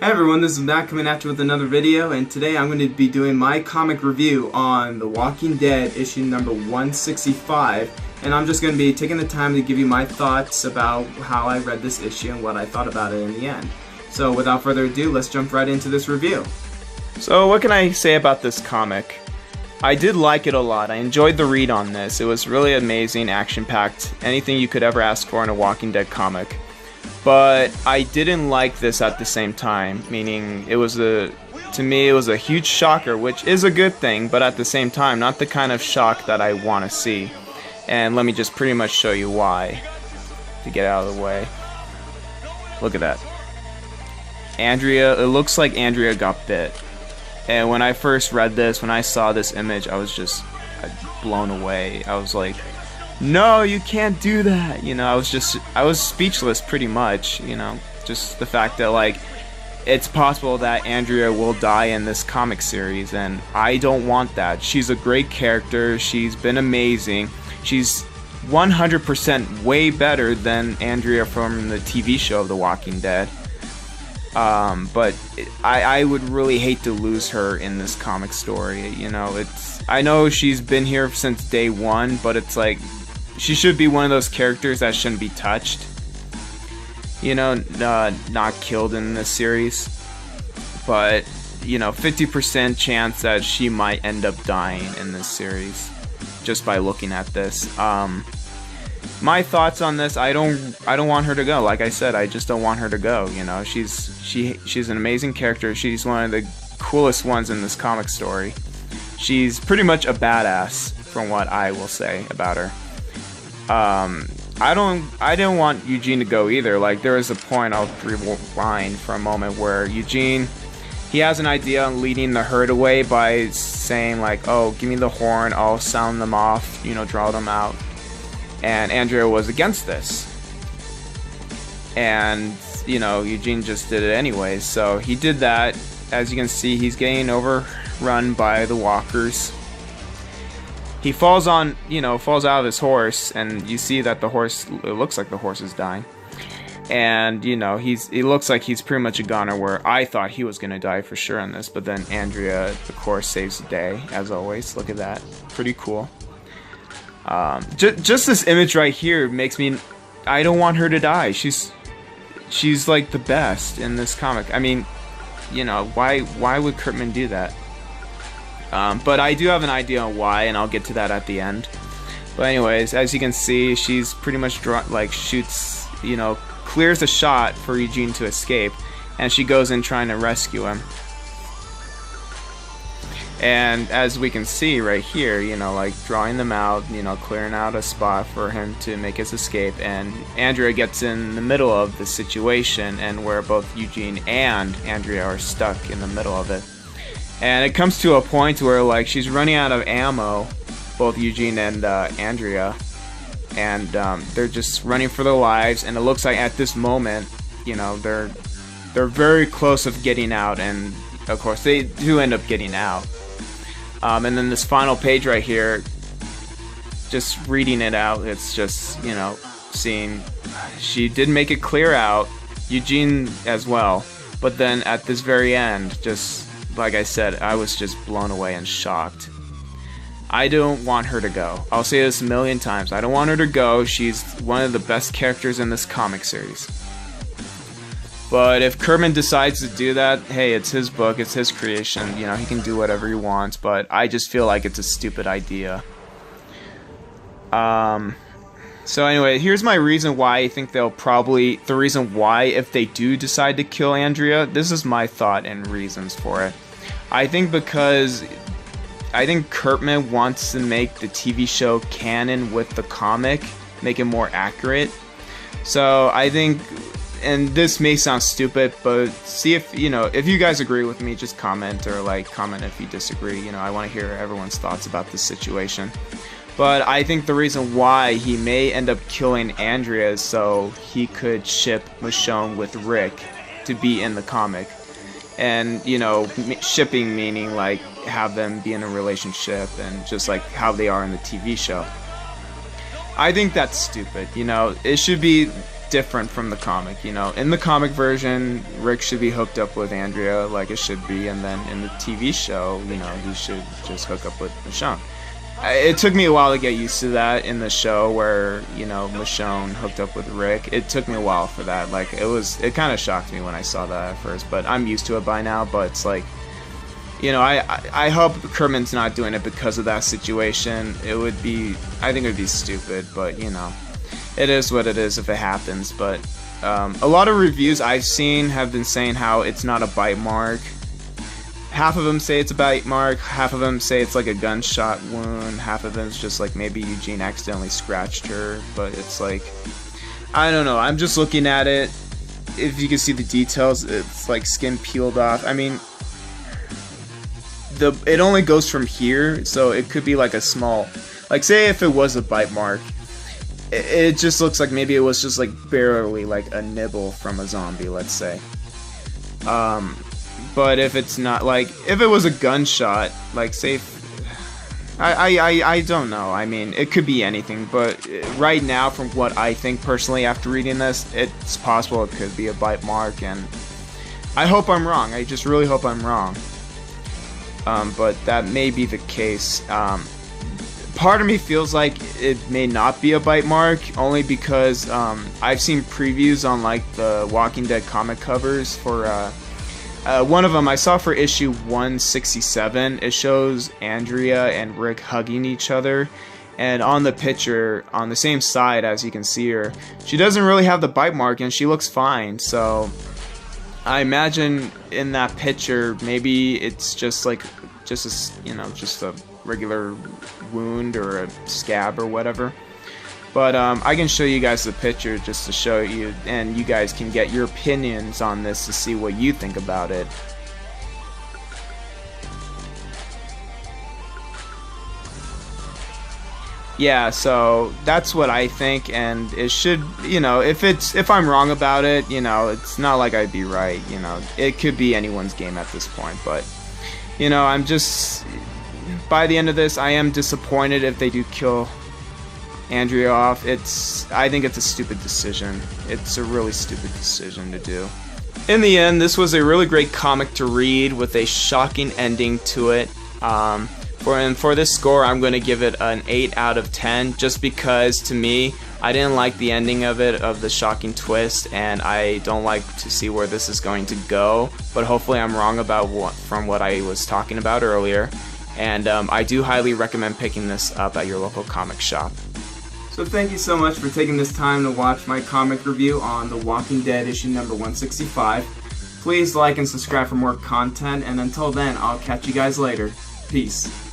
Hey everyone, this is Matt coming at you with another video, and today I'm going to be doing my comic review on The Walking Dead issue number 165, and I'm just going to be taking the time to give you my thoughts about how I read this issue and what I thought about it in the end. So without further ado, let's jump right into this review. So what can I say about this comic? I did like it a lot. I enjoyed the read on this. It was really amazing, action-packed, anything you could ever ask for in a Walking Dead comic. But I didn't like this at the same time, meaning to me it was a huge shocker, which is a good thing, but at the same time not the kind of shock that I want to see. And let me just pretty much show you why, to get out of the way. Look at that. Andrea, it looks like Andrea got bit. And when I first read this, when I saw this image, I was just blown away. I was like, no, you can't do that. You know, I was speechless pretty much, you know, just the fact that, like, it's possible that Andrea will die in this comic series, and I don't want that. She's a great character. She's been amazing. She's 100% way better than Andrea from the TV show of The Walking Dead. But I would really hate to lose her in this comic story. You know, I know she's been here since day one, but it's like, she should be one of those characters that shouldn't be touched. You know, not killed in this series. But, you know, 50% chance that she might end up dying in this series, just by looking at this. My thoughts on this, I don't want her to go. Like I said, I just don't want her to go. You know, she's an amazing character. She's one of the coolest ones in this comic story. She's pretty much a badass, from what I will say about her. I don't want Eugene to go either. Like, there is a point, I'll rewind for a moment, where Eugene, he has an idea on leading the herd away by saying, like, oh, give me the horn, I'll sound them off, you know, draw them out. And Andrea was against this. And, you know, Eugene just did it anyways. So he did that. As you can see, he's getting overrun by the walkers. He falls out of his horse, and you see that it looks like the horse is dying. And, you know, he looks like he's pretty much a goner, where I thought he was gonna die for sure in this, but then Andrea, of course, saves the day, as always. Look at that. Pretty cool. Just this image right here makes me, I don't want her to die. She's like the best in this comic. I mean, you know, why would Kirkman do that? But I do have an idea on why, and I'll get to that at the end. But anyways, as you can see, she's pretty much shoots, you know, clears a shot for Eugene to escape, and she goes in trying to rescue him. And as we can see right here, you know, like drawing them out, you know, clearing out a spot for him to make his escape, and Andrea gets in the middle of the situation, and where both Eugene and Andrea are stuck in the middle of it. And it comes to a point where, like, she's running out of ammo, both Eugene and Andrea, and they're just running for their lives. And it looks like at this moment, you know, they're very close of getting out, and of course they do end up getting out. And then this final page right here, just reading it out, it's just, you know, seeing she did make it clear out, Eugene as well, but then at this very end, just like I said, I was just blown away and shocked. I don't want her to go. I'll say this a million times. I don't want her to go. She's one of the best characters in this comic series. But if Kirkman decides to do that, hey, it's his book, it's his creation. You know, he can do whatever he wants, but I just feel like it's a stupid idea. So anyway, here's my reason why I think the reason why, if they do decide to kill Andrea, this is my thought and reasons for it. I think Kirkman wants to make the TV show canon with the comic, make it more accurate. So I think, and this may sound stupid, but see if you guys agree with me, just comment, or like comment if you disagree. You know, I want to hear everyone's thoughts about this situation. But I think the reason why he may end up killing Andrea is so he could ship Michonne with Rick to be in the comic. And, you know, shipping meaning like have them be in a relationship, and just like how they are in the TV show. I think that's stupid. You know, it should be different from the comic. You know, in the comic version, Rick should be hooked up with Andrea like it should be, and then in the TV show, you know, he should just hook up with Michonne. It took me a while to get used to that in the show where, you know, Michonne hooked up with Rick. It took me a while for that. Like, it kind of shocked me when I saw that at first, but I'm used to it by now. But it's like, you know, I hope Kurtman's not doing it because of that situation. I think it would be stupid, but, you know, it is what it is if it happens. But a lot of reviews I've seen have been saying how it's not a bite mark. Half of them say it's a bite mark, half of them say it's like a gunshot wound, half of them is just like maybe Eugene accidentally scratched her, but it's like, I don't know, I'm just looking at it. If you can see the details, it's like skin peeled off. I mean, it only goes from here, so it could be like a small, like say if it was a bite mark, it just looks like maybe it was just like barely like a nibble from a zombie, let's say. But if it's not, like, if it was a gunshot, like, say, I don't know. I mean, it could be anything, but right now, from what I think personally after reading this, it's possible it could be a bite mark, and I hope I'm wrong. I just really hope I'm wrong. But that may be the case. Part of me feels like it may not be a bite mark, only because I've seen previews on, like, the Walking Dead comic covers for, one of them I saw for issue 167. It shows Andrea and Rick hugging each other, and on the picture, on the same side as you can see her, she doesn't really have the bite mark and she looks fine. So I imagine in that picture maybe it's just like just a regular wound or a scab or whatever. But I can show you guys the picture just to show you, and you guys can get your opinions on this to see what you think about it. Yeah, so that's what I think, and it should, you know, if I'm wrong about it, you know, it's not like I'd be right, you know. It could be anyone's game at this point, but, you know, I'm just, by the end of this, I am disappointed if they do kill Andrea off. I think it's a stupid decision. It's a really stupid decision to do. In the end, this was a really great comic to read with a shocking ending to it. For this score, I'm going to give it an 8 out of 10, just because to me, I didn't like the ending of it, of the shocking twist, and I don't like to see where this is going to go. But hopefully I'm wrong about from what I was talking about earlier. And I do highly recommend picking this up at your local comic shop. So thank you so much for taking this time to watch my comic review on The Walking Dead issue number 165. Please like and subscribe for more content, and until then, I'll catch you guys later. Peace.